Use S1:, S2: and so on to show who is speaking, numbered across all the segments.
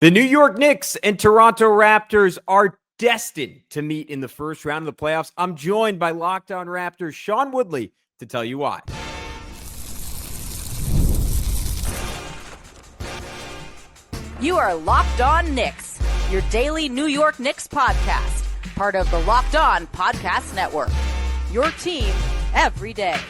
S1: The New York Knicks and Toronto Raptors are destined to meet in the first round of the playoffs. I'm joined by Locked On Raptors Sean Woodley to tell you why.
S2: You are Locked On Knicks, your daily New York Knicks podcast, part of the Locked On Podcast Network. Your team every day.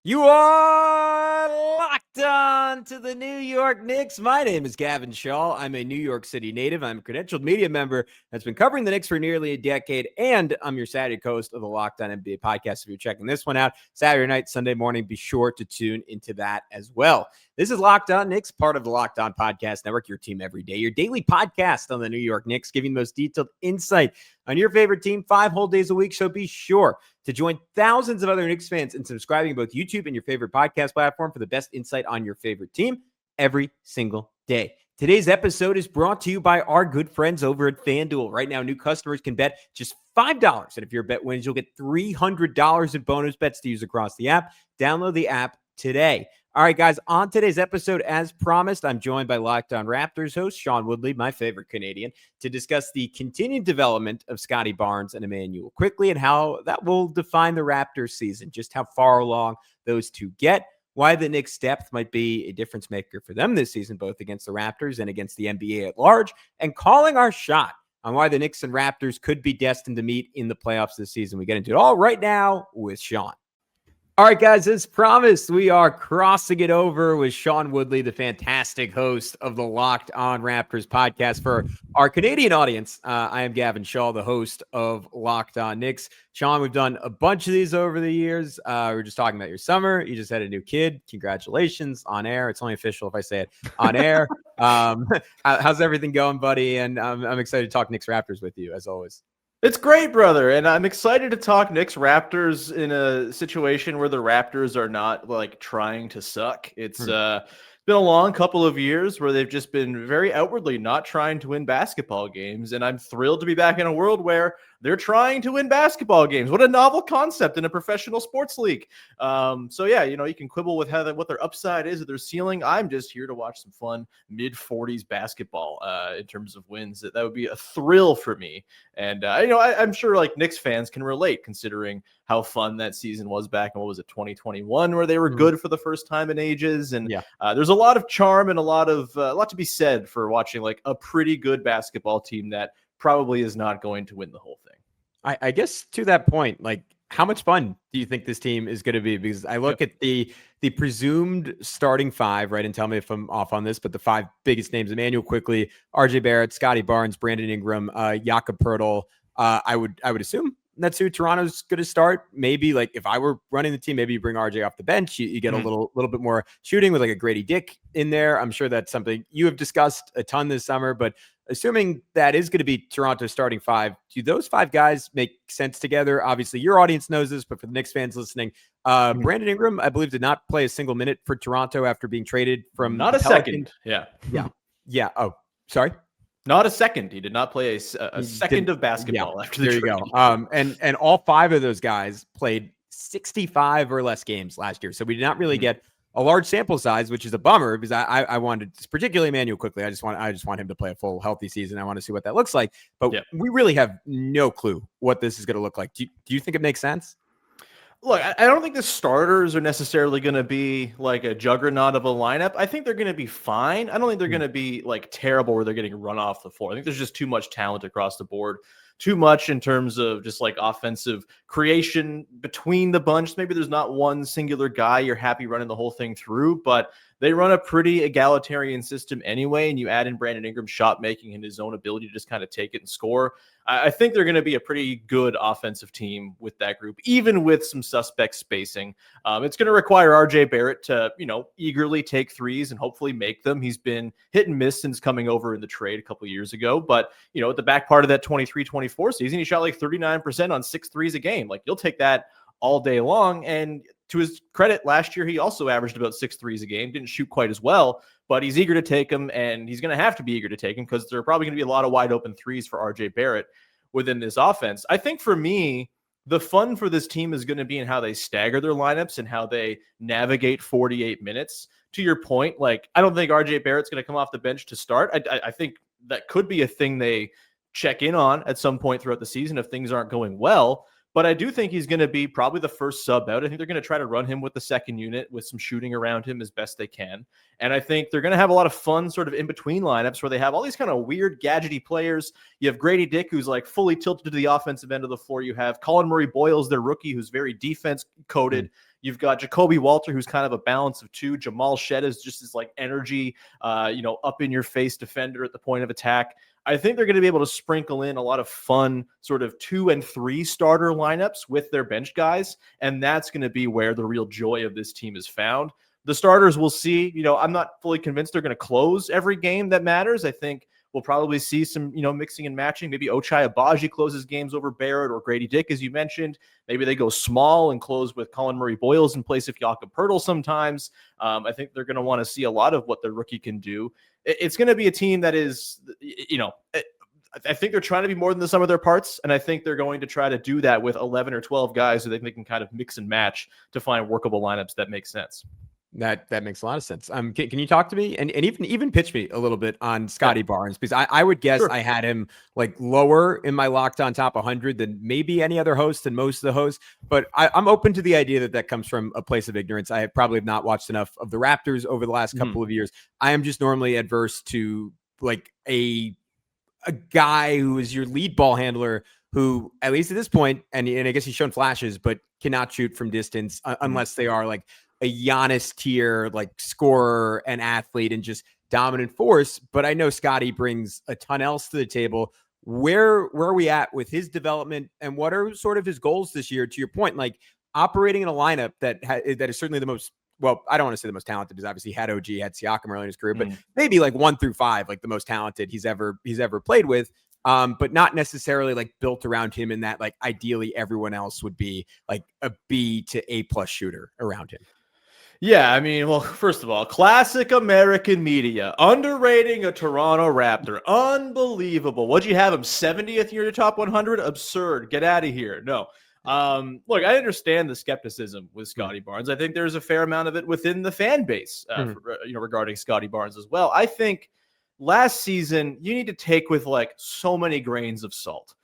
S1: You are locked on to the New York Knicks. My name is Gavin Schall. I'm a New York City native. I'm a credentialed media member that's been covering the Knicks for nearly a decade, and I'm your Saturday host of the Locked On NBA podcast. If you're checking this one out Saturday night, Sunday morning, be sure to tune into that as well. This is Locked On Knicks, part of the Locked On Podcast Network, your team every day, your daily podcast on the New York Knicks, giving the most detailed insight on your favorite team 5 whole days a week. So be sure to join thousands of other Knicks fans in subscribing to both YouTube and your favorite podcast platform for the best insight on your favorite team every single day. Today's episode is brought to you by our good friends over at FanDuel. Right now, new customers can bet just $5. And if your bet wins, you'll get $300 in bonus bets to use across the app. Download the app today. All right, guys, on today's episode, as promised, I'm joined by Locked On Raptors host Sean Woodley, my favorite Canadian, to discuss the continued development of Scottie Barnes and Immanuel Quickley and how that will define the Raptors season, just how far along those two get, why the Knicks' depth might be a difference maker for them this season, both against the Raptors and against the NBA at large, and calling our shot on why the Knicks and Raptors could be destined to meet in the playoffs this season. We get into it all right now with Sean. All right, guys, as promised, we are crossing it over with Sean Woodley, the fantastic host of the Locked On Raptors podcast. For our Canadian audience, I am Gavin Schall, the host of Locked On Knicks. Sean, we've done a bunch of these over the years. We were just talking about your summer. You just had a new kid. Congratulations on air. It's only official if I say it on air. How's everything going, buddy? And I'm excited to talk Knicks Raptors with you, as always.
S3: It's great, brother, and I'm excited to talk Knicks Raptors in a situation where the Raptors are not like trying to suck. It's been a long couple of years where they've just been very outwardly not trying to win basketball games, and I'm thrilled to be back in a world where they're trying to win basketball games. What a novel concept in a professional sports league. So yeah, you can quibble with what their upside is or their ceiling. I'm just here to watch some fun mid-40s basketball in terms of wins. That would be a thrill for me. And I'm sure like Knicks fans can relate, considering how fun that season was back in, 2021, where they were good for the first time in ages. And there's a lot of charm and a lot to be said for watching like a pretty good basketball team that probably is not going to win the whole thing.
S1: I guess to that point, like, how much fun do you think this team is going to be? Because I look at the presumed starting 5, right? And tell me if I'm off on this, but the 5 biggest names: Immanuel Quickley, RJ Barrett, Scottie Barnes, Brandon Ingram, Jakob Poeltl. I would assume that's who Toronto's going to start. Maybe like if I were running the team, maybe you bring RJ off the bench. You get a little bit more shooting with like a Grady Dick in there. I'm sure that's something you have discussed a ton this summer, but assuming that is going to be Toronto's starting 5, do those 5 guys make sense together? Obviously, your audience knows this, but for the Knicks fans listening, Brandon Ingram, I believe, did not play a single minute for Toronto after being traded from
S3: not a
S1: Pelicans.
S3: second.
S1: Yeah. Oh, sorry.
S3: Not a second. He did not play a second of basketball after the trade.
S1: There you go. And all 5 of those guys played 65 or less games last year. So we did not really get a large sample size, which is a bummer because I wanted, particularly Immanuel Quickley. I just want him to play a full healthy season. I want to see what that looks like. But we really have no clue what this is going to look like. Do you think it makes sense?
S3: Look, I don't think the starters are necessarily going to be like a juggernaut of a lineup. I think they're going to be fine. I don't think they're going to be like terrible where they're getting run off the floor. I think there's just too much talent across the board. Too much in terms of just like offensive creation between the bunch. Maybe there's not one singular guy you're happy running the whole thing through, but they run a pretty egalitarian system anyway. And you add in Brandon Ingram's shot making and his own ability to just kind of take it and score. I think they're going to be a pretty good offensive team with that group, even with some suspect spacing. It's going to require RJ Barrett to, eagerly take threes and hopefully make them. He's been hit and miss since coming over in the trade a couple of years ago. But, at the back part of that 23-24 season, he shot like 39% on 6 threes a game. Like, you'll take that all day long. And to his credit, last year, he also averaged about 6 threes a game. Didn't shoot quite as well, but he's eager to take them, and he's going to have to be eager to take them because there are probably going to be a lot of wide open threes for RJ Barrett within this offense. I think for me, the fun for this team is going to be in how they stagger their lineups and how they navigate 48 minutes. to your point, like, I don't think RJ Barrett's going to come off the bench to start. I think that could be a thing they check in on at some point throughout the season if things aren't going well. But I do think he's going to be probably the first sub out. I think they're going to try to run him with the second unit with some shooting around him as best they can. And I think they're going to have a lot of fun sort of in between lineups where they have all these kind of weird gadgety players. You have Grady Dick, who's like fully tilted to the offensive end of the floor. You have Colin Murray Boyles, their rookie, who's very defense coded. You've got Jacoby Walter, who's kind of a balance of two. Jamal Shed is just this like energy, up in your face defender at the point of attack. I think they're going to be able to sprinkle in a lot of fun sort of 2 and 3 starter lineups with their bench guys. And that's going to be where the real joy of this team is found. The starters we'll see, I'm not fully convinced they're going to close every game that matters. I think we'll probably see some, mixing and matching. Maybe Ochai Agbaji closes games over Barrett or Grady Dick, as you mentioned. Maybe they go small and close with Colin Murray Boyles in place of Jakob Poeltl sometimes. I think they're going to want to see a lot of what their rookie can do. It's going to be a team that is, I think they're trying to be more than the sum of their parts, and I think they're going to try to do that with 11 or 12 guys so they can kind of mix and match to find workable lineups that make sense.
S1: That makes a lot of sense. Can you talk to me and even pitch me a little bit on Scottie Barnes? Because I would guess I had him like lower in my Locked On Top 100 than maybe any other host and most of the hosts. But I'm open to the idea that probably from a place of ignorance. I probably have not watched enough of the Raptors over the last couple of years. I am just normally adverse to like a guy who is your lead ball handler who, at least at this point, and I guess he's shown flashes, but cannot shoot from distance unless they are like a Giannis tier, like scorer and athlete and just dominant force. But I know Scottie brings a ton else to the table. Where are we at with his development and what are sort of his goals this year? To your point, like operating in a lineup that is certainly the most, well, I don't want to say the most talented because obviously had OG, had Siakam early in his career, but maybe like 1 through 5, like the most talented he's ever played with. But not necessarily like built around him in that like ideally everyone else would be like a B to A+ shooter around him.
S3: Yeah, I mean, well, first of all, classic American media, underrating a Toronto Raptor. Unbelievable. What'd you have him, 70th year to top 100? Absurd. Get out of here. No. Look, I understand the skepticism with Scottie Barnes. I think there's a fair amount of it within the fan base, regarding Scottie Barnes as well. I think last season, you need to take with like so many grains of salt,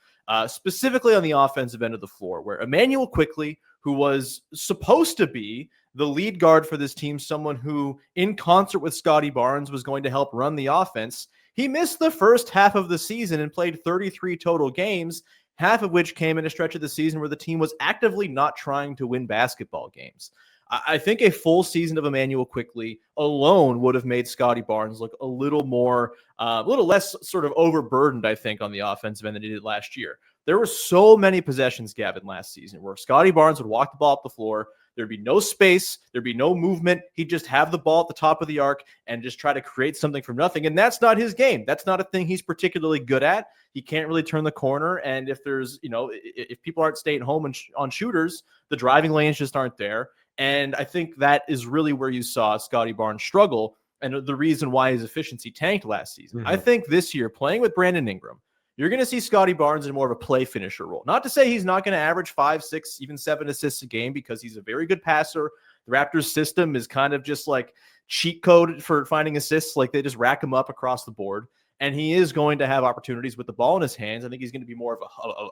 S3: specifically on the offensive end of the floor, where Immanuel Quickley, who was supposed to be the lead guard for this team, someone who in concert with Scottie Barnes was going to help run the offense. He missed the first half of the season and played 33 total games, half of which came in a stretch of the season where the team was actively not trying to win basketball games. I think a full season of Immanuel Quickley alone would have made Scottie Barnes look a little less sort of overburdened, I think, on the offensive end than he did last year. There were so many possessions, Gavin, last season where Scottie Barnes would walk the ball up the floor. There'd be no space. There'd be no movement. He'd just have the ball at the top of the arc and just try to create something from nothing. And that's not his game. That's not a thing he's particularly good at. He can't really turn the corner. And if there's, if people aren't staying home on shooters, the driving lanes just aren't there. And I think that is really where you saw Scottie Barnes struggle and the reason why his efficiency tanked last season. I think this year, playing with Brandon Ingram, you're going to see Scottie Barnes in more of a play finisher role. Not to say he's not going to average 5, 6, even 7 assists a game because he's a very good passer. The Raptors system is kind of just like cheat code for finding assists. Like they just rack him up across the board. And he is going to have opportunities with the ball in his hands. I think he's going to be more of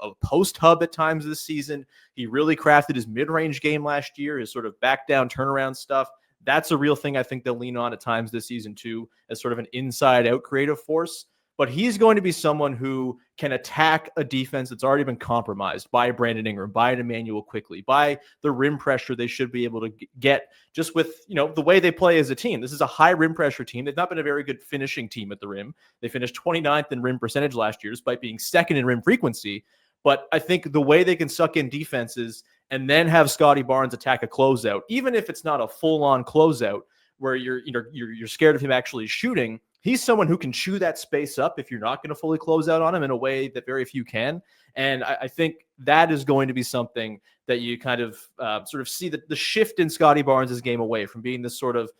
S3: a post hub at times this season. He really crafted his mid-range game last year, his sort of back down turnaround stuff. That's a real thing I think they'll lean on at times this season too, as sort of an inside out creative force. But he's going to be someone who can attack a defense that's already been compromised by Brandon Ingram, by an Immanuel Quickley, by the rim pressure they should be able to get just with, the way they play as a team. This is a high rim pressure team. They've not been a very good finishing team at the rim. They finished 29th in rim percentage last year, despite being second in rim frequency. But I think the way they can suck in defenses and then have Scottie Barnes attack a closeout, even if it's not a full-on closeout where you're scared of him actually shooting, he's someone who can chew that space up if you're not going to fully close out on him in a way that very few can. And I think that is going to be something that you kind of sort of see the shift in Scottie Barnes' game away from being this sort of,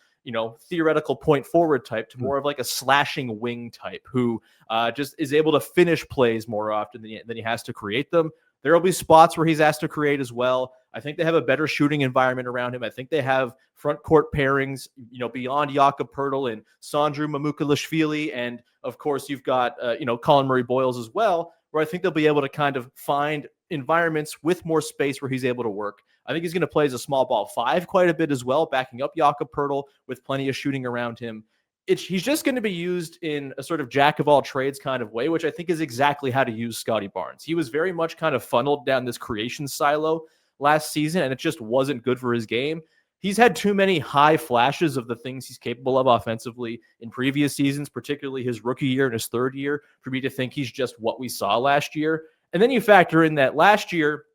S3: theoretical point forward type to more of like a slashing wing type who just is able to finish plays more often than he has to create them. There will be spots where he's asked to create as well. I think they have a better shooting environment around him. I think they have front court pairings, beyond Jakob Poeltl and Sandro Mamukelashvili. And of course, you've got, Colin Murray-Boyles as well, where I think they'll be able to kind of find environments with more space where he's able to work. I think he's going to play as a small ball 5 quite a bit as well, backing up Jakob Poeltl with plenty of shooting around him. He's just going to be used in a sort of jack of all trades kind of way, which I think is exactly how to use Scottie Barnes. He was very much kind of funneled down this creation silo last season, and it just wasn't good for his game. He's had too many high flashes of the things he's capable of offensively in previous seasons, particularly his rookie year and his third year, for me to think he's just what we saw last year. And then you factor in that last year,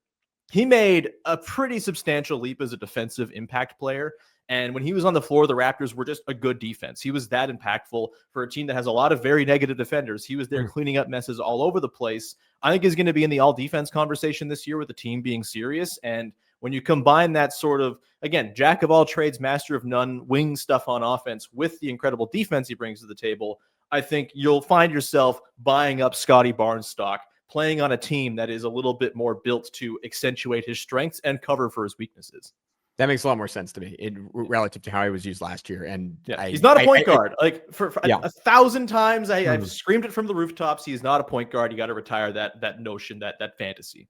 S3: he made a pretty substantial leap as a defensive impact player. And when he was on the floor, the Raptors were just a good defense. He was that impactful for a team that has a lot of very negative defenders. He was there cleaning up messes all over the place. I think he's going to be in the all-defense conversation this year with the team being serious. And when you combine that sort of, again, jack of all trades, master of none, wing stuff on offense with the incredible defense he brings to the table, I think you'll find yourself buying up Scottie Barnes stock, playing on a team that is a little bit more built to accentuate his strengths and cover for his weaknesses.
S1: That makes a lot more sense to me relative to how he was used last year. And
S3: he's not a point guard. For 1,000 times, I've screamed it from the rooftops. He's not a point guard. You got to retire that notion, that fantasy.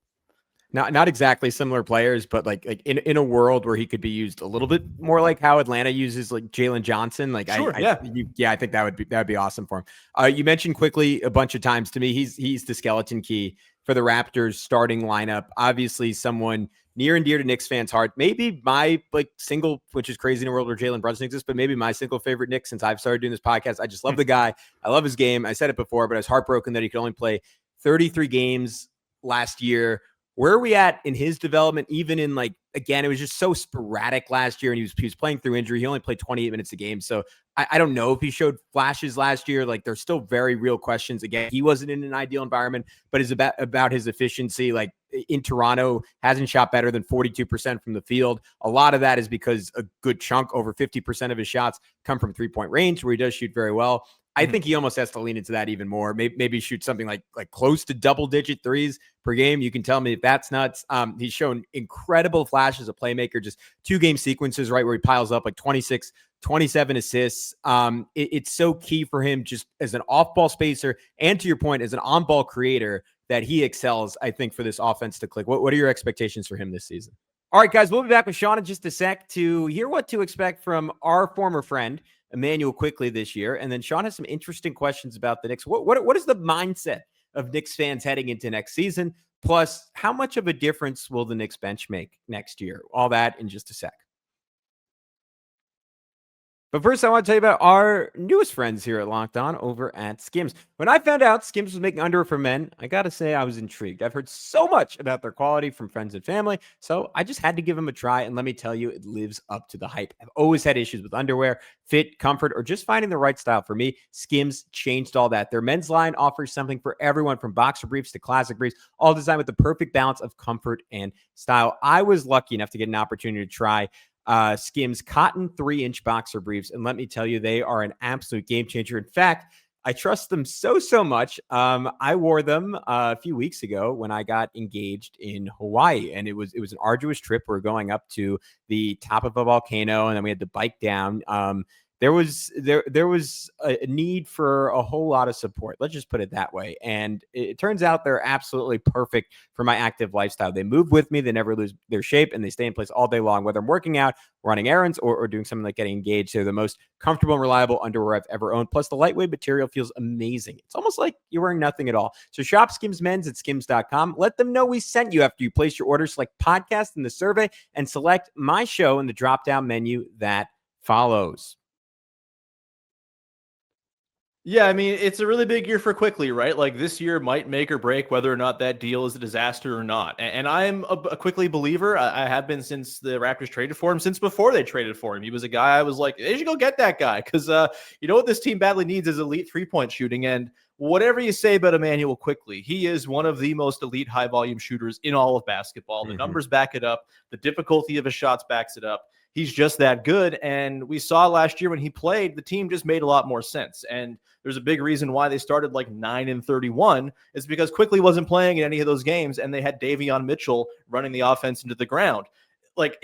S1: Not exactly similar players, but like in a world where he could be used a little bit more like how Atlanta uses like Jalen Johnson. I think that would be awesome for him. You mentioned Quickley a bunch of times. To me, he's the skeleton key for the Raptors starting lineup. Obviously, someone near and dear to Knicks fans' heart. Maybe my single, which is crazy in a world where Jalen Brunson exists, but maybe my single favorite Knicks since I've started doing this podcast. I just love the guy. I love his game. I said it before, but I was heartbroken that he could only play 33 games last year. Where are we at in his development? Even in again, it was just so sporadic last year, and he was playing through injury. He only played 28 minutes a game. So I don't know if he showed flashes last year. There's still very real questions. Again, he wasn't in an ideal environment, but it's about his efficiency. In Toronto, hasn't shot better than 42% from the field. A lot of that is because a good chunk, over 50% of his shots, come from 3-point range, where he does shoot very well. I think he almost has to lean into that even more. Maybe shoot something like close to double-digit threes per game. You can tell me if that's nuts. He's shown incredible flashes of playmaker, just 2-game sequences, right, where he piles up 26, 27 assists. It's so key for him just as an off-ball spacer and, to your point, as an on-ball creator that he excels, I think, for this offense to click. What are your expectations for him this season? All right, guys, we'll be back with Sean in just a sec to hear what to expect from our former friend, Immanuel Quickley, this year. And then Sean has some interesting questions about the Knicks. What is the mindset of Knicks fans heading into next season? Plus, how much of a difference will the Knicks bench make next year? All that in just a sec. But first, I want to tell you about our newest friends here at Locked On over at SKIMS. When I found out SKIMS was making underwear for men, I got to say I was intrigued. I've heard so much about their quality from friends and family, so I just had to give them a try, and let me tell you, it lives up to the hype. I've always had issues with underwear, fit, comfort, or just finding the right style for me. SKIMS changed all that. Their men's line offers something for everyone, from boxer briefs to classic briefs, all designed with the perfect balance of comfort and style. I was lucky enough to get an opportunity to try SKIMS cotton 3-inch boxer briefs, and let me tell you, they are an absolute game changer. In fact, I trust them so much. I wore them a few weeks ago when I got engaged in Hawaii, and it was an arduous trip. We're going up to the top of a volcano, and then we had to bike down. There was a need for a whole lot of support. Let's just put it that way. And it turns out they're absolutely perfect for my active lifestyle. They move with me. They never lose their shape, and they stay in place all day long, whether I'm working out, running errands, or doing something like getting engaged. They're the most comfortable and reliable underwear I've ever owned. Plus, the lightweight material feels amazing. It's almost like you're wearing nothing at all. So shop SKIMS Mens at skims.com. Let them know we sent you after you place your order. Select podcast in the survey and select my show in the drop-down menu that follows.
S3: Yeah, I mean, it's a really big year for Quickley, right? This year might make or break whether or not that deal is a disaster or not. And I'm a Quickley believer. I have been since the Raptors traded for him, since before they traded for him. He was a guy I was like, they should go get that guy, because you know what this team badly needs is elite three-point shooting. And whatever you say about Immanuel Quickley, he is one of the most elite high-volume shooters in all of basketball. The numbers back it up. The difficulty of his shots backs it up. he's just that good. And we saw last year when he played, the team just made a lot more sense. And there's a big reason why they started like 9-31 is because Quickley wasn't playing in any of those games, and they had Davion Mitchell running the offense into the ground. Like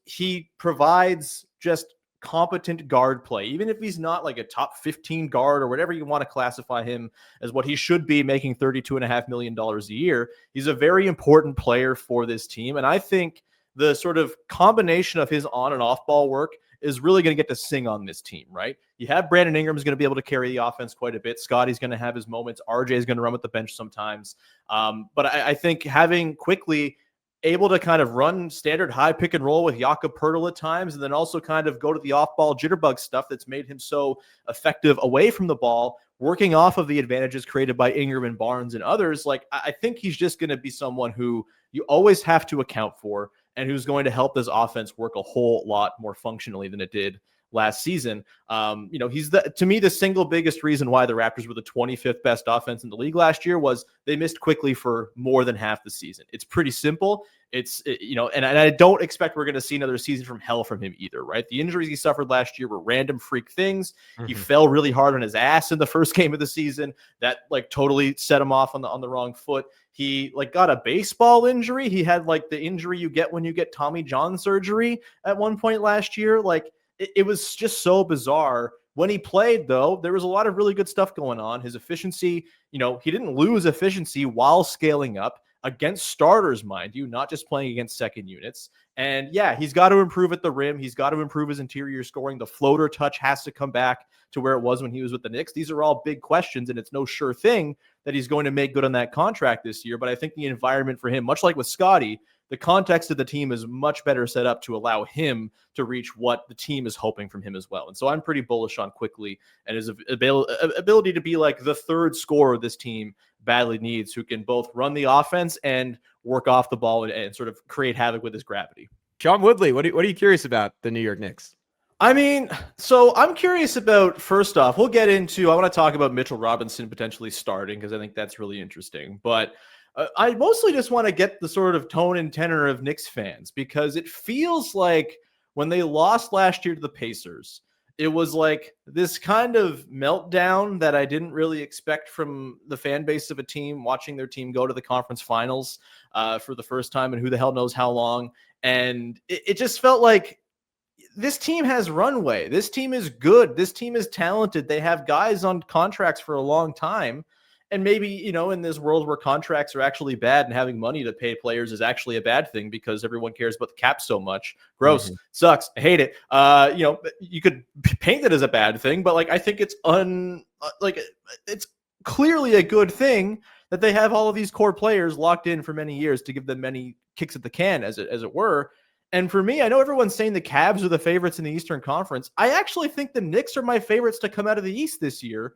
S3: he provides just competent guard play, even if he's not like a top 15 guard or whatever you want to classify him as, what he should be, making $32.5 million a year. He's a very important player for this team. And I think the sort of combination of his on and off ball work is really going to get to sing on this team, right? You have Brandon Ingram's going to be able to carry the offense quite a bit. Scottie's going to have his moments. RJ is going to run with the bench sometimes. But I think having Quickley able to kind of run standard high pick and roll with Jakob Poeltl at times, and then also kind of go to the off-ball jitterbug stuff that's made him so effective away from the ball, working off of the advantages created by Ingram and Barnes and others. Like, I think he's just going to be someone who you always have to account for, and who's going to help this offense work a whole lot more functionally than it did last season. He's to me, the single biggest reason why the Raptors were the 25th best offense in the league last year was they missed Quickley for more than half the season. It's pretty simple. And I don't expect we're going to see another season from hell from him either, right? The injuries he suffered last year were random freak things. He fell really hard on his ass in the first game of the season. That like totally set him off on the wrong foot. He like got a baseball injury. He had like the injury you get when you get Tommy John surgery at one point last year. Like it was just so bizarre. When he played, though, there was a lot of really good stuff going on. His efficiency, he didn't lose efficiency while scaling up against starters, mind you, not just playing against second units. And yeah, he's got to improve at the rim. He's got to improve his interior scoring. The floater touch has to come back to where it was when he was with the Knicks. These are all big questions, and it's no sure thing that he's going to make good on that contract this year. But I think the environment for him, much like with Scottie, the context of the team is much better set up to allow him to reach what the team is hoping from him as well. And so I'm pretty bullish on Quickley and his ability to be like the third scorer this team badly needs, who can both run the offense and work off the ball and sort of create havoc with his gravity.
S1: Sean Woodley, what are you curious about the New York Knicks?
S3: I mean, so I'm curious about, first off, I want to talk about Mitchell Robinson potentially starting, because I think that's really interesting. But I mostly just want to get the sort of tone and tenor of Knicks fans, because it feels like when they lost last year to the Pacers, it was like this kind of meltdown that I didn't really expect from the fan base of a team watching their team go to the conference finals for the first time and who the hell knows how long. And it just felt like this team has runway. This team is good. This team is talented. They have guys on contracts for a long time. And maybe, in this world where contracts are actually bad and having money to pay players is actually a bad thing because everyone cares about the cap so much. Gross. Sucks. I hate it. You could paint it as a bad thing, but like, I think it's it's clearly a good thing that they have all of these core players locked in for many years to give them many kicks at the can, as it were. And for me, I know everyone's saying the Cavs are the favorites in the Eastern Conference. I actually think the Knicks are my favorites to come out of the East this year.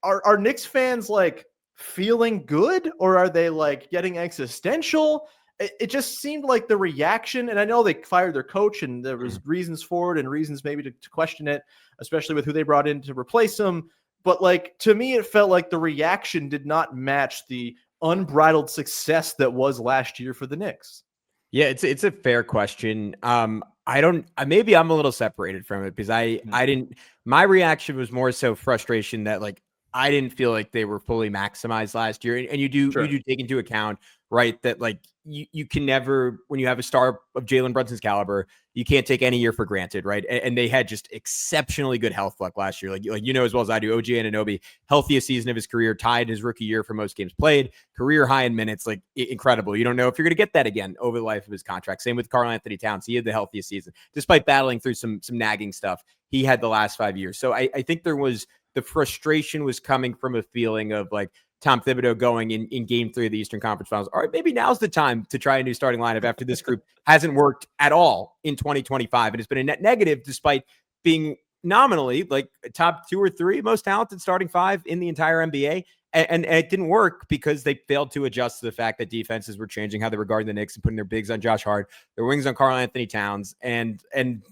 S3: Are Knicks fans like feeling good, or are they like getting existential? It just seemed like the reaction, and I know they fired their coach and there was reasons for it and reasons maybe to question it, especially with who they brought in to replace him. But like, to me, it felt like the reaction did not match the unbridled success that was last year for the Knicks.
S1: Yeah, it's a fair question. Maybe I'm a little separated from it because my reaction was more so frustration that like I didn't feel like they were fully maximized last year. And you do take into account, right, that like you can never, when you have a star of Jalen Brunson's caliber, you can't take any year for granted, right? And they had just exceptionally good health luck last year. Like as well as I do, OG Anunoby, healthiest season of his career, tied his rookie year for most games played, career high in minutes, like incredible. You don't know if you're going to get that again over the life of his contract. Same with Karl Anthony Towns. He had the healthiest season, despite battling through some nagging stuff. He had the last 5 years. So I think the frustration was coming from a feeling of like Tom Thibodeau going in game 3 of the Eastern Conference Finals. All right, maybe now's the time to try a new starting lineup after this group hasn't worked at all in 2025. And it's been a net negative despite being nominally like top 2 or 3 most talented starting 5 in the entire NBA. And it didn't work because they failed to adjust to the fact that defenses were changing how they regarded the Knicks and putting their bigs on Josh Hart, their wings on Karl Anthony Towns. And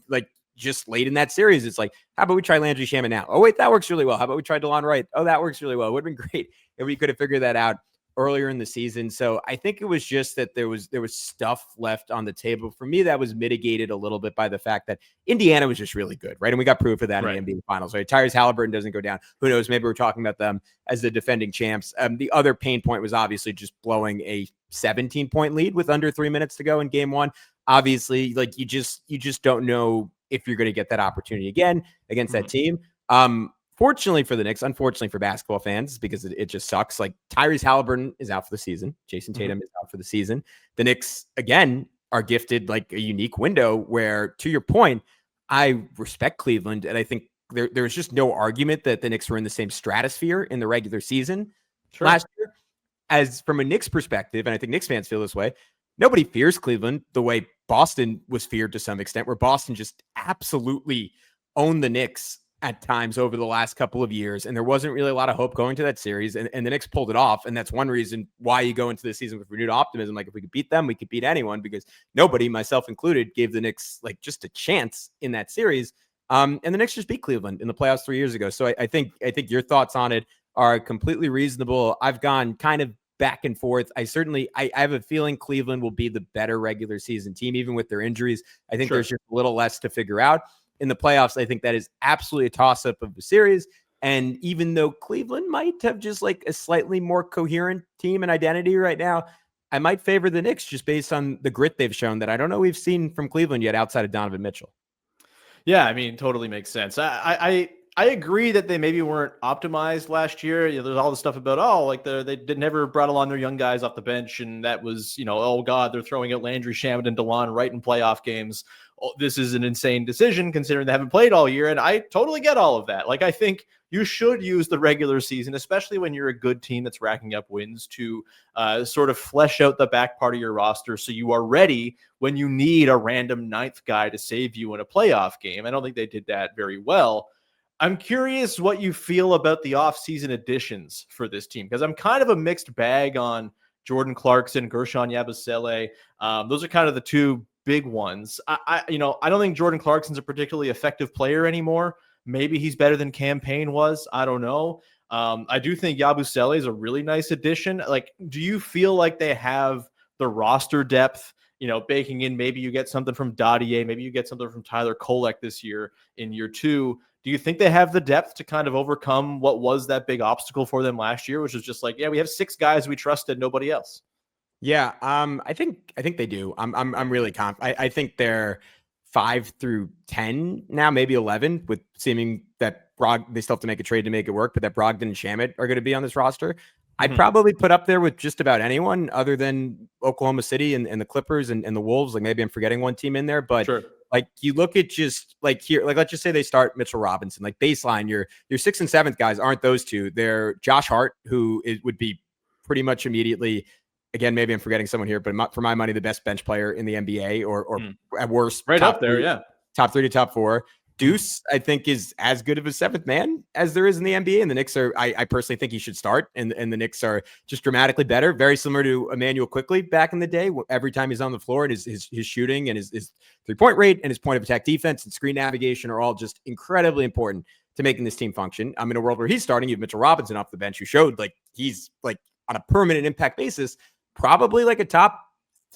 S1: like, just late in that series, it's like, how about we try Landry Shamet now? Oh, wait, that works really well. How about we try DeLon Wright? Oh, that works really well. It would have been great if we could have figured that out earlier in the season. So I think it was just that there was stuff left on the table. For me, that was mitigated a little bit by the fact that Indiana was just really good, right? And we got proof of that in the NBA Finals, right? Tyrese Halliburton doesn't go down. Who knows? Maybe we're talking about them as the defending champs. The other pain point was obviously just blowing a 17-point lead with under 3 minutes to go in game one. Obviously, like you just don't know if you're going to get that opportunity again against that team. Fortunately for the Knicks, unfortunately for basketball fans, because it just sucks. Like Tyrese Halliburton is out for the season. Jason Tatum is out for the season. The Knicks, again, are gifted like a unique window where, to your point, I respect Cleveland. And I think there's just no argument that the Knicks were in the same stratosphere in the regular season last year. As from a Knicks perspective, and I think Knicks fans feel this way, nobody fears Cleveland the way Boston was feared to some extent, where Boston just absolutely owned the Knicks at times over the last couple of years. And there wasn't really a lot of hope going to that series. And the Knicks pulled it off. And that's one reason why you go into the season with renewed optimism. Like if we could beat them, we could beat anyone, because nobody, myself included, gave the Knicks like just a chance in that series. And the Knicks just beat Cleveland in the playoffs 3 years ago. So I think your thoughts on it are completely reasonable. I've gone kind of back and forth. I have a feeling Cleveland will be the better regular season team, even with their injuries. I think there's just a little less to figure out. In the playoffs, I think that is absolutely a toss-up of the series. And even though Cleveland might have just like a slightly more coherent team and identity right now, I might favor the Knicks just based on the grit they've shown that I don't know we've seen from Cleveland yet outside of Donovan Mitchell.
S3: Yeah, I mean, totally makes sense. I agree that they maybe weren't optimized last year. You know, there's all the stuff about, they never brought along their young guys off the bench. And that was, oh God, they're throwing out Landry Shamet and DeLon right in playoff games. This is an insane decision considering they haven't played all year. And I totally get all of that. Like, I think you should use the regular season, especially when you're a good team that's racking up wins, to sort of flesh out the back part of your roster so you are ready when you need a random ninth guy to save you in a playoff game. I don't think they did that very well. I'm curious what you feel about the offseason additions for this team, because I'm kind of a mixed bag on Jordan Clarkson, Gershon Yabusele. Those are kind of the two big ones. I don't think Jordan Clarkson's a particularly effective player anymore. Maybe he's better than Cam Payne was. I don't know. I do think Yabusele is a really nice addition. Like, do you feel like they have the roster depth, baking in, maybe you get something from Dadier, maybe you get something from Tyler Kolek this year in year two. Do you think they have the depth to kind of overcome what was that big obstacle for them last year, which was just like, we have 6 guys we trusted, nobody else?
S1: Yeah, I think they do. I'm really confident. I think they're 5 through 10 now, maybe 11, with seeming that they still have to make a trade to make it work, but that Brogdon and Shamet are going to be on this roster. I'd probably put up there with just about anyone other than Oklahoma City and the Clippers and the Wolves. Like, maybe I'm forgetting one team in there, but like, you look at just like here, like, let's just say they start Mitchell Robinson, like baseline, your 6th and 7th guys aren't those two. They're Josh Hart, who would be pretty much immediately, again, maybe I'm forgetting someone here, but for my money, the best bench player in the NBA, or at worst,
S3: right up there.
S1: Top 3 to top 4. Deuce, I think, is as good of a 7th man as there is in the NBA, and the Knicks are. I personally think he should start, and the Knicks are just dramatically better, very similar to Immanuel Quickley back in the day. Every time he's on the floor, and his shooting and his 3-point rate and his point of attack defense and screen navigation are all just incredibly important to making this team function. I'm in a world where he's starting. You have Mitchell Robinson off the bench, who showed like he's like on a permanent impact basis, probably like a top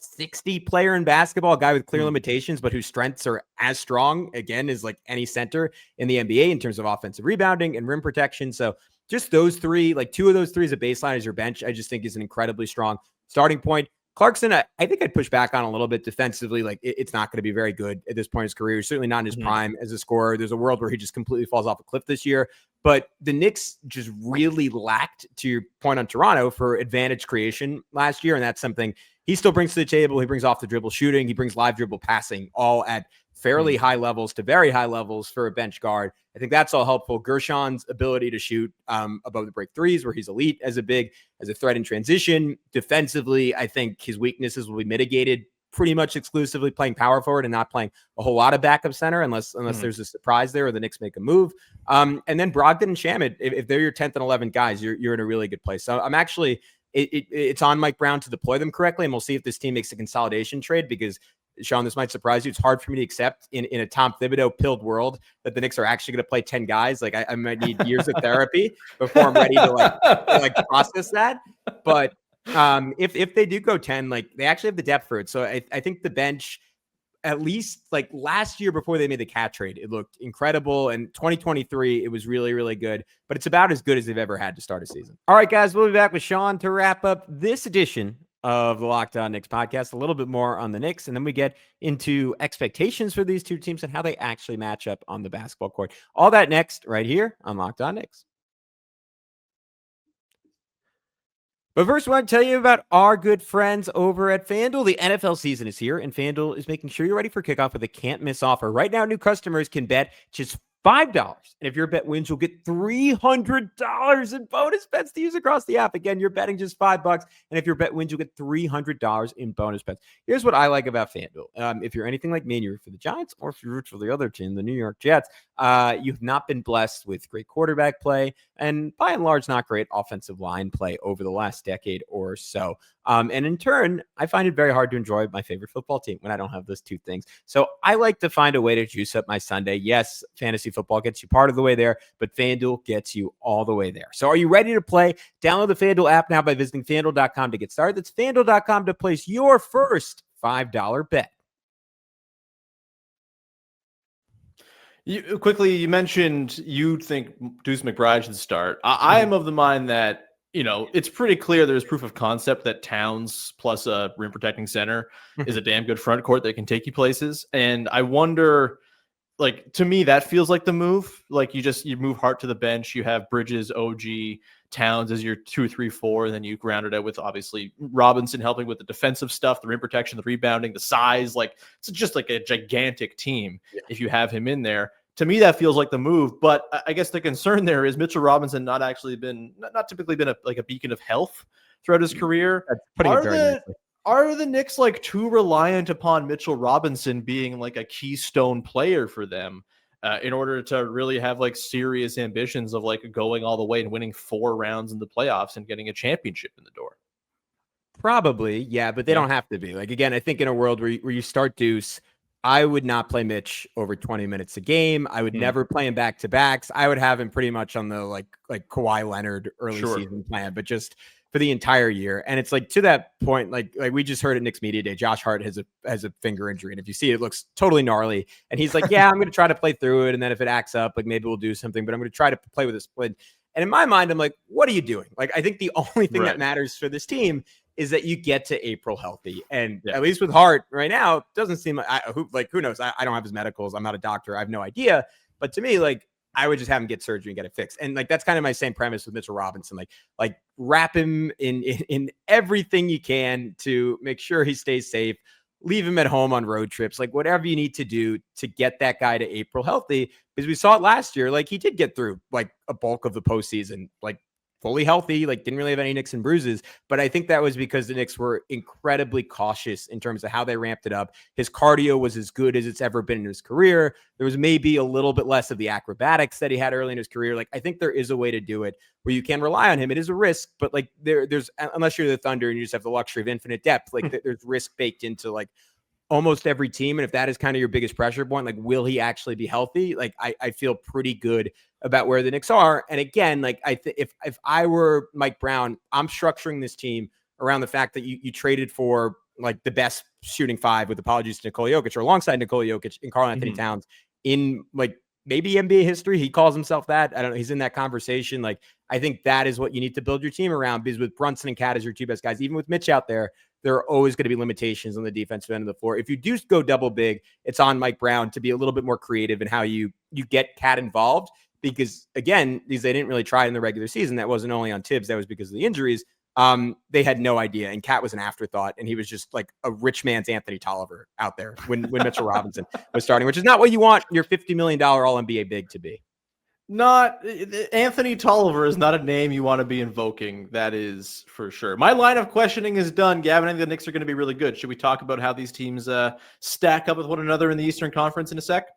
S1: 60 player in basketball, a guy with clear limitations, but whose strengths are as strong, again, as like any center in the NBA in terms of offensive rebounding and rim protection. So just those 3, like 2 of those 3 as a baseline as your bench, I just think is an incredibly strong starting point. Clarkson, I think I'd push back on a little bit defensively. Like, it's not going to be very good at this point in his career. Certainly not in his prime as a scorer. There's a world where he just completely falls off a cliff this year. But the Knicks just really lacked, to your point on Toronto, for advantage creation last year. And that's something he still brings to the table. He brings off the dribble shooting. He brings live dribble passing, all at fairly high levels to very high levels for a bench guard. I think that's all helpful. Gershon's ability to shoot above the break threes, where he's elite as a threat in transition. Defensively, I think his weaknesses will be mitigated pretty much exclusively playing power forward and not playing a whole lot of backup center unless there's a surprise there or the Knicks make a move. And then Brogdon and Shamet, if they're your 10th and 11th guys, you're in a really good place. So I'm actually, it's on Mike Brown to deploy them correctly, and we'll see if this team makes a consolidation trade, because Sean, this might surprise you. It's hard for me to accept in a Tom Thibodeau pilled world that the Knicks are actually going to play 10 guys. Like, I might need years of therapy before I'm ready to like process that. But If they do go 10, like they actually have the depth for it. So I think the bench, at least like last year before they made the cat trade, it looked incredible. And 2023, it was really, really good, but it's about as good as they've ever had to start a season. All right, guys, we'll be back with Sean to wrap up this edition of the Locked On Knicks podcast, a little bit more on the Knicks, and then we get into expectations for these two teams and how they actually match up on the basketball court. All that next right here on Locked On Knicks. But first, I want to tell you about our good friends over at FanDuel. The NFL season is here, and FanDuel is making sure you're ready for kickoff with a can't-miss offer. Right now, new customers can bet just $5. And if your bet wins, you'll get $300 in bonus bets to use across the app. Again, you're betting just $5. And if your bet wins, you'll get $300 in bonus bets. Here's what I like about FanDuel. If you're anything like me and you root for the Giants, or if you root for the other team, the New York Jets, you've not been blessed with great quarterback play and by and large, not great offensive line play over the last decade or so. And in turn, I find it very hard to enjoy my favorite football team when I don't have those two things. So I like to find a way to juice up my Sunday. Yes, fantasy football gets you part of the way there, but FanDuel gets you all the way there. So are you ready to play? Download the FanDuel app now by visiting FanDuel.com to get started. That's FanDuel.com to place your first $5 bet.
S3: You mentioned you think Deuce McBride should start. I am of the mind that, it's pretty clear there's proof of concept that Towns plus a rim protecting center is a damn good front court that can take you places. And I wonder, to me, that feels like the move. You move Hart to the bench. You have Bridges, OG, Towns as your 2, 3, 4, and then you round it out with obviously Robinson helping with the defensive stuff, the rim protection, the rebounding, the size. It's just like a gigantic team if you have him in there. To me, that feels like the move. But I guess the concern there is Mitchell Robinson not typically been a beacon of health throughout his career. Are the Knicks too reliant upon Mitchell Robinson being a keystone player for them in order to really have serious ambitions of going all the way and winning 4 rounds in the playoffs and getting a championship in the door?
S1: Probably, yeah, but they don't have to be. Again, I think in a world where you start Deuce, I would not play Mitch over 20 minutes a game. I would never play him back-to-backs. I would have him pretty much on the like Kawhi Leonard early season plan, but just for the entire year. And it's to that point, like we just heard at Knicks Media Day, Josh Hart has a finger injury. And if you see it, it looks totally gnarly. And he's like, yeah, I'm going to try to play through it. And then if it acts up, maybe we'll do something, but I'm going to try to play with a split. And in my mind, I'm like, what are you doing? I think the only thing that matters for this team is that you get to April healthy. And at least with Hart right now, doesn't seem who knows? I don't have his medicals. I'm not a doctor. I have no idea. But to me, I would just have him get surgery and get it fixed. And that's kind of my same premise with Mitchell Robinson. Wrap him in everything you can to make sure he stays safe. Leave him at home on road trips, whatever you need to do to get that guy to April healthy. Because we saw it last year. He did get through a bulk of the postseason, fully healthy, didn't really have any nicks and bruises. But I think that was because the Knicks were incredibly cautious in terms of how they ramped it up. His cardio was as good as it's ever been in his career. There was maybe a little bit less of the acrobatics that he had early in his career. I think there is a way to do it where you can rely on him. It is a risk, but there's unless you're the Thunder and you just have the luxury of infinite depth, there's risk baked into almost every team. And if that is kind of your biggest pressure point, will he actually be healthy? I feel pretty good about where the Knicks are. And again, if I were Mike Brown, I'm structuring this team around the fact that you traded for the best shooting 5, with apologies to Nikola Jokic, or alongside Nikola Jokic and Karl Anthony Towns in maybe NBA history. He calls himself that. I don't know. He's in that conversation. I think that is what you need to build your team around, because with Brunson and Cat as your 2 best guys, even with Mitch out there are always going to be limitations on the defensive end of the floor. If you do go double big, it's on Mike Brown to be a little bit more creative in how you get Cat involved. Because again, they didn't really try in the regular season. That wasn't only on Tibbs. That was because of the injuries. They had no idea. And Cat was an afterthought. And he was just a rich man's Anthony Tolliver out there when Mitchell Robinson was starting, which is not what you want your $50 million all NBA big to be.
S3: Not Anthony Tolliver is not a name you want to be invoking. That is for sure. My line of questioning is done. Gavin, I think the Knicks are going to be really good. Should we talk about how these teams stack up with one another in the Eastern Conference in a sec?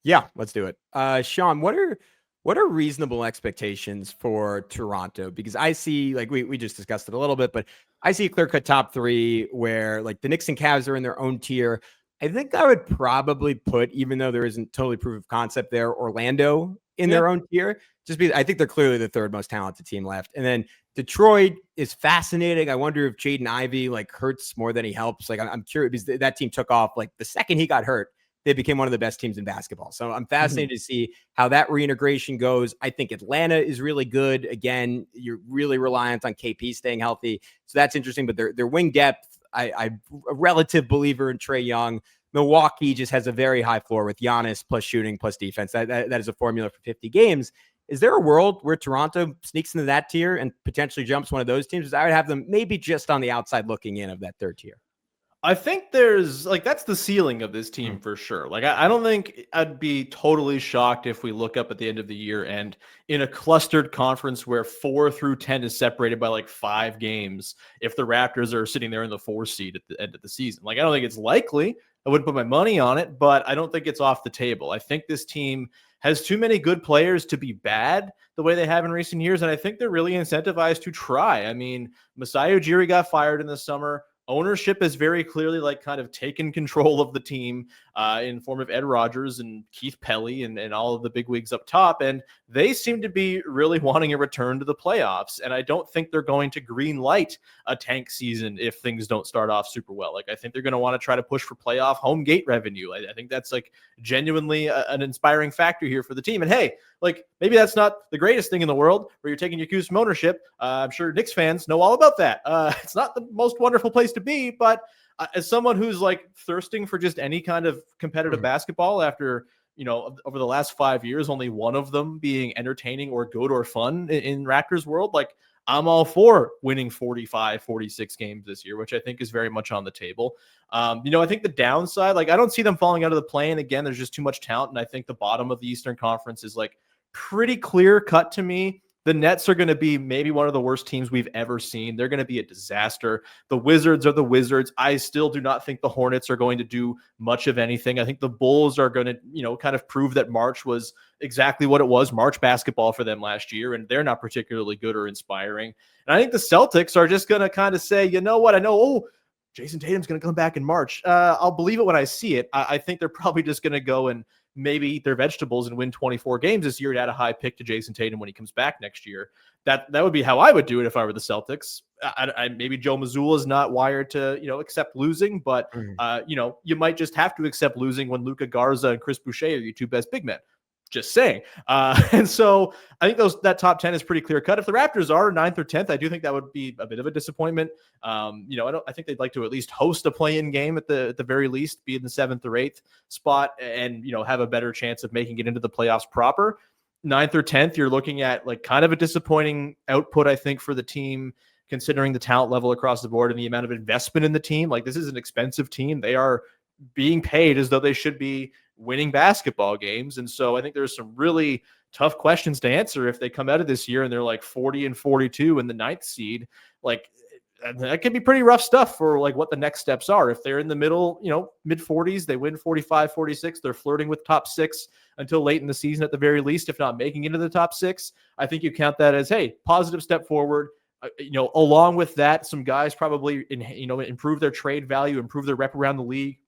S1: Yeah, let's do it. Sean, what are reasonable expectations for Toronto? Because I see, we just discussed it a little bit, but I see a clear-cut top 3 where the Knicks and Cavs are in their own tier. I think I would probably put, even though there isn't totally proof of concept there, Orlando in their own tier, just because I think they're clearly the third most talented team left. And then Detroit is fascinating. I wonder if Jaden Ivey like hurts more than he helps. Like I'm curious because that team took off like the second he got hurt. They became one of the best teams in basketball. So I'm fascinated to see how that reintegration goes. I think Atlanta is really good. Again, you're really reliant on KP staying healthy. So that's interesting, but their wing depth, I'm a relative believer in Trae Young. Milwaukee just has a very high floor with Giannis plus shooting plus defense. That is a formula for 50 games. Is there a world where Toronto sneaks into that tier and potentially jumps one of those teams? I would have them maybe just on the outside looking in of that third tier.
S3: I think there's like, that's the ceiling of this team for sure. Like, I don't think I'd be totally shocked if we look up at the end of the year and in a clustered conference where 4 through 10 is separated by like 5 games, if the Raptors are sitting there in the 4 seed at the end of the season. Like, I don't think it's likely. I wouldn't put my money on it, but I don't think it's off the table. I think this team has too many good players to be bad the way they have in recent years, and I think they're really incentivized to try. I mean, Masai Ujiri got fired in the summer. Ownership has very clearly like kind of taken control of the team in form of Ed Rogers and Keith Pelly and all of the big wigs up top. And they seem to be really wanting a return to the playoffs. And I don't think they're going to green light a tank season if things don't start off super well. Like, I think they're going to want to try to push for playoff home gate revenue. I think that's like genuinely an inspiring factor here for the team. And hey, like, maybe that's not the greatest thing in the world where you're taking your cues from ownership. I'm sure Knicks fans know all about that. It's not the most wonderful place to be, but as someone who's like thirsting for just any kind of competitive basketball after, you know, over the last 5 years, only one of them being entertaining or good or fun in Raptors world, like, I'm all for winning 45, 46 games this year, which I think is very much on the table. You know, I think the downside, like, I don't see them falling out of the play-in. Again, there's just too much talent. And I think the bottom of the Eastern Conference is like pretty clear cut to me. The Nets are going to be maybe one of the worst teams we've ever seen. They're going to be a disaster. The Wizards are the Wizards. I still do not think the Hornets are going to do much of anything. I think the Bulls are going to, you know, kind of prove that March was exactly what it was, March basketball for them last year, and they're not particularly good or inspiring. And I think the Celtics are just going to kind of say, you know what, I know, Jason Tatum's going to come back in March. I'll believe it when I see it. I think they're probably just going to go and maybe eat their vegetables and win 24 games this year to add a high pick to Jason Tatum when he comes back next year. That would be how I would do it if I were the Celtics. Maybe Joe Mazzulla is not wired to, you know, accept losing, but you know, you might just have to accept losing when Luka Garza and Chris Boucher are your two best big men. Just saying. And so I think that top 10 is pretty clear cut. If the Raptors are 9th or 10th, I do think that would be a bit of a disappointment. You know, I think they'd like to at least host a play-in game at the very least, be in the 7th or 8th spot and, you know, have a better chance of making it into the playoffs proper. 9th or 10th, you're looking at like kind of a disappointing output, I think, for the team, considering the talent level across the board and the amount of investment in the team. Like, this is an expensive team. They are being paid as though they should be winning basketball games. And so I think there's some really tough questions to answer if they come out of this year and they're like 40-42 in the 9th seed. Like, that could be pretty rough stuff for like what the next steps are. If they're in the middle, you know, mid 40s, they win 45, 46, they're flirting with top 6 until late in the season at the very least, if not making it into the top 6. I think you count that as, hey, positive step forward. You know, along with that, some guys probably, improve their trade value, improve their rep around the league.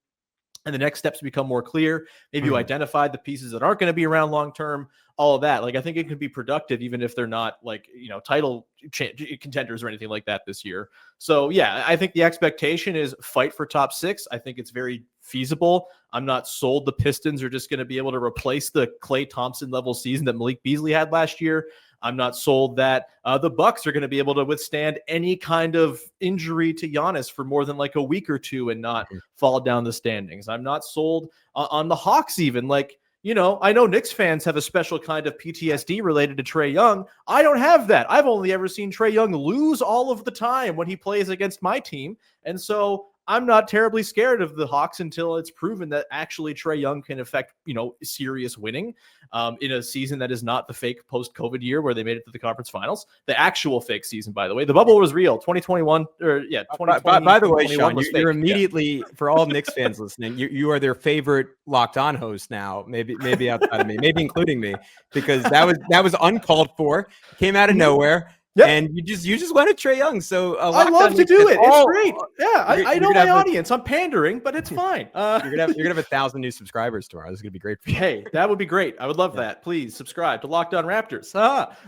S3: And the next steps become more clear. Maybe you identified the pieces that aren't going to be around long-term, all of that. Like, I think it can be productive, even if they're not like, you know, title contenders or anything like that this year. So yeah, I think the expectation is fight for top 6. I think it's very feasible. I'm not sold the Pistons are just going to be able to replace the Klay Thompson level season that Malik Beasley had last year. I'm not sold that the Bucks are going to be able to withstand any kind of injury to Giannis for more than like a week or two and not fall down the standings. I'm not sold on the Hawks even. Like, you know, I know Knicks fans have a special kind of PTSD related to Trae Young. I don't have that. I've only ever seen Trae Young lose all of the time when he plays against my team. And so I'm not terribly scared of the Hawks until it's proven that actually Trae Young can affect, you know, serious winning in a season that is not the fake post-COVID year where they made it to the conference finals. The actual fake season, by the way. The bubble was real. 2021 or 2020.
S1: By the way, Sean, you're immediately, for all Knicks fans listening, you are their favorite Locked On host now. Maybe outside of me, maybe including me, because that was uncalled for, came out of nowhere.
S3: Yep.
S1: And you just went to Trae Young. So
S3: I love to do it. It's great. Yeah, I know my audience. I'm pandering, but it's fine.
S1: You're gonna have 1,000 new subscribers tomorrow. This is gonna be great for you.
S3: Hey, that would be great. I would love that. Please subscribe to Locked On Raptors.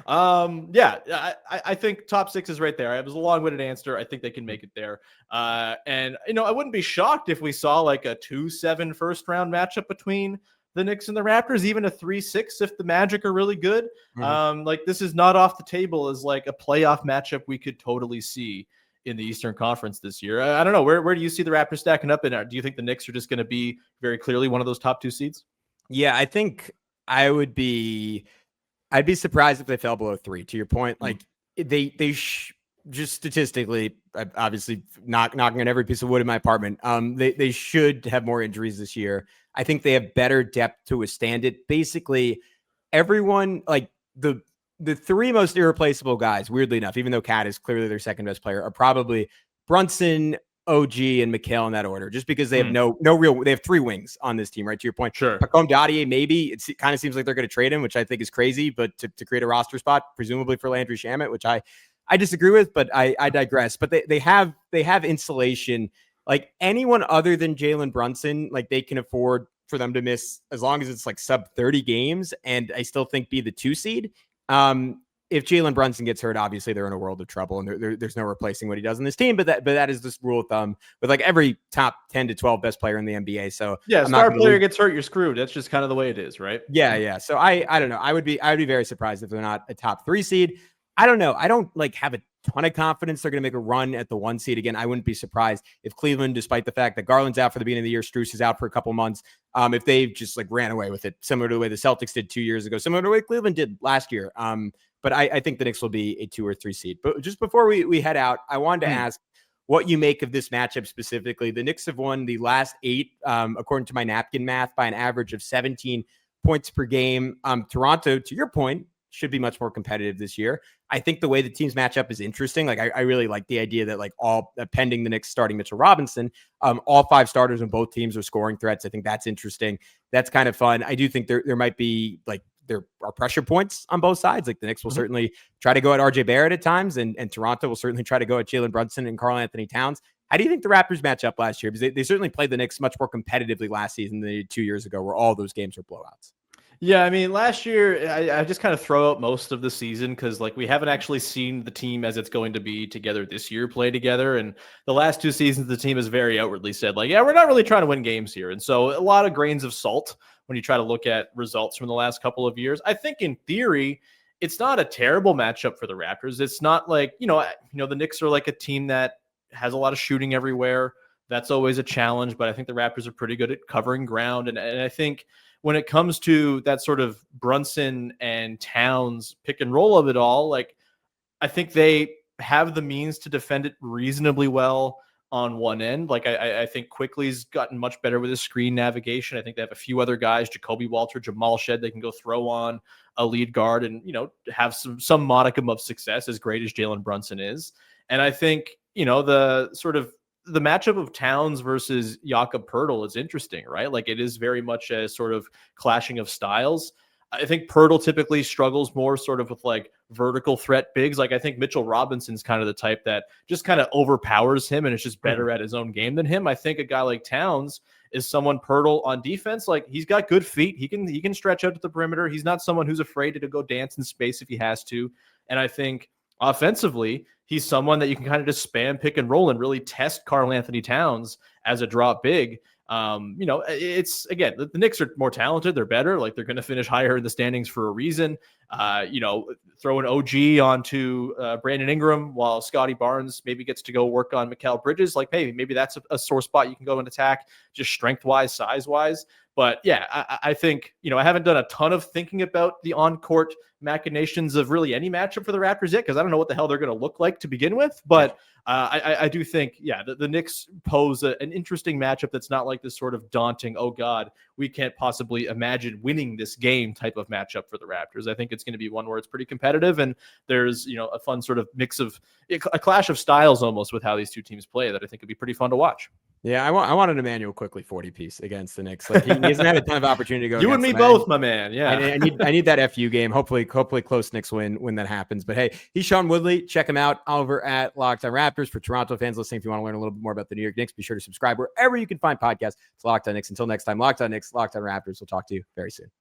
S3: I think top 6 is right there. It was a long-winded answer. I think they can make it there. And I wouldn't be shocked if we saw like a 2-7 first-round matchup between the Knicks and the Raptors, even a 3-6 if the Magic are really good. Like this is not off the table as like a playoff matchup we could totally see in the Eastern Conference this year. I don't know. Where do you see the Raptors stacking up? And do you think the Knicks are just going to be very clearly one of those top 2 seeds?
S1: Yeah, I think I'd be surprised if they fell below 3. To your point, like just statistically, obviously knocking on every piece of wood in my apartment. They should have more injuries this year. I think they have better depth to withstand it. Basically, everyone, like the 3 most irreplaceable guys, weirdly enough, even though Cat is clearly their second best player, are probably Brunson, OG, and Mikal in that order, just because they have they have 3 wings on this team, right? To your point.
S3: Sure.
S1: Pacome Dadier, maybe it kind of seems like they're going to trade him, which I think is crazy, but to create a roster spot, presumably for Landry Shamet, which I disagree with, but I digress. But they have insulation. Like anyone other than Jalen Brunson, like they can afford for them to miss as long as it's like sub 30 games, and I still think be the 2 seed. If Jalen Brunson gets hurt, obviously they're in a world of trouble, and there's no replacing what he does in this team. But that is this rule of thumb with like every top 10 to 12 best player in the NBA. So
S3: yeah, star player gets hurt, you're screwed. That's just kind of the way it is, right?
S1: Yeah. So I don't know. I would be very surprised if they're not a top 3 seed. I don't know. I don't like have a ton of confidence they're going to make a run at the 1 seed again. I wouldn't be surprised if Cleveland, despite the fact that Garland's out for the beginning of the year, Strus is out for a couple months, if they just like ran away with it, similar to the way the Celtics did 2 years ago, similar to the way Cleveland did last year. But I think the Knicks will be a 2 or 3 seed. But just before we head out, I wanted to ask what you make of this matchup specifically. The Knicks have won the last 8, according to my napkin math, by an average of 17 points per game. Toronto, to your point, should be much more competitive this year. I think the way the teams match up is interesting. Like I really like the idea that like all pending the Knicks starting Mitchell Robinson, all 5 starters on both teams are scoring threats. I think that's interesting. That's kind of fun. I do think there might be like there are pressure points on both sides. Like the Knicks will certainly try to go at RJ Barrett at times, and Toronto will certainly try to go at Jalen Brunson and Karl Anthony Towns. How do you think the Raptors match up last year? Because they certainly played the Knicks much more competitively last season than they did 2 years ago, where all those games were blowouts.
S3: Yeah, I mean, last year, I just kind of throw out most of the season because, like, we haven't actually seen the team as it's going to be together this year play together. And the last 2 seasons, the team has very outwardly said, like, yeah, we're not really trying to win games here. And so a lot of grains of salt when you try to look at results from the last couple of years. I think in theory, it's not a terrible matchup for the Raptors. It's not like, the Knicks are like a team that has a lot of shooting everywhere. That's always a challenge, but I think the Raptors are pretty good at covering ground. And I think when it comes to that sort of Brunson and Towns pick and roll of it all, like I think they have the means to defend it reasonably well on one end. Like I think Quickley's gotten much better with his screen navigation. I think they have a few other guys, Jacoby Walter, Jamal Shed, they can go throw on a lead guard and, have some modicum of success, as great as Jalen Brunson is. And I think, the matchup of Towns versus Jakob Poeltl is interesting, right? Like it is very much a sort of clashing of styles. I think Poeltl typically struggles more sort of with like vertical threat bigs. Like I think Mitchell Robinson's kind of the type that just kind of overpowers him and is just better at his own game than him. I think a guy like Towns is someone Poeltl on defense. Like he's got good feet. He can stretch out to the perimeter. He's not someone who's afraid to go dance in space if he has to. And I think offensively, he's someone that you can kind of just spam pick and roll and really test Karl Anthony Towns as a drop big. It's again, the Knicks are more talented. They're better. Like they're going to finish higher in the standings for a reason. Throw an OG onto Brandon Ingram while Scottie Barnes maybe gets to go work on Mikal Bridges. Like maybe that's a sore spot you can go and attack just strength wise, size wise. But yeah, I think, I haven't done a ton of thinking about the on-court machinations of really any matchup for the Raptors yet, because I don't know what the hell they're going to look like to begin with. But I do think, the Knicks pose an interesting matchup that's not like this sort of daunting, oh God, we can't possibly imagine winning this game type of matchup for the Raptors. I think it's going to be one where it's pretty competitive, and there's, a fun sort of mix of a clash of styles almost with how these two teams play that I think would be pretty fun to watch.
S1: Yeah, I want an Immanuel Quickley 40 piece against the Knicks. Like he hasn't had a ton of opportunity to go.
S3: You and
S1: against
S3: me
S1: them.
S3: both, my man. Yeah,
S1: I need that FU game. Hopefully close Knicks win when that happens. But hey, he's Sean Woodley. Check him out over at Locked On Raptors. For Toronto fans listening, if you want to learn a little bit more about the New York Knicks, be sure to subscribe wherever you can find podcasts. It's Locked On Knicks. Until next time, Locked On Knicks, Locked On Raptors. We'll talk to you very soon.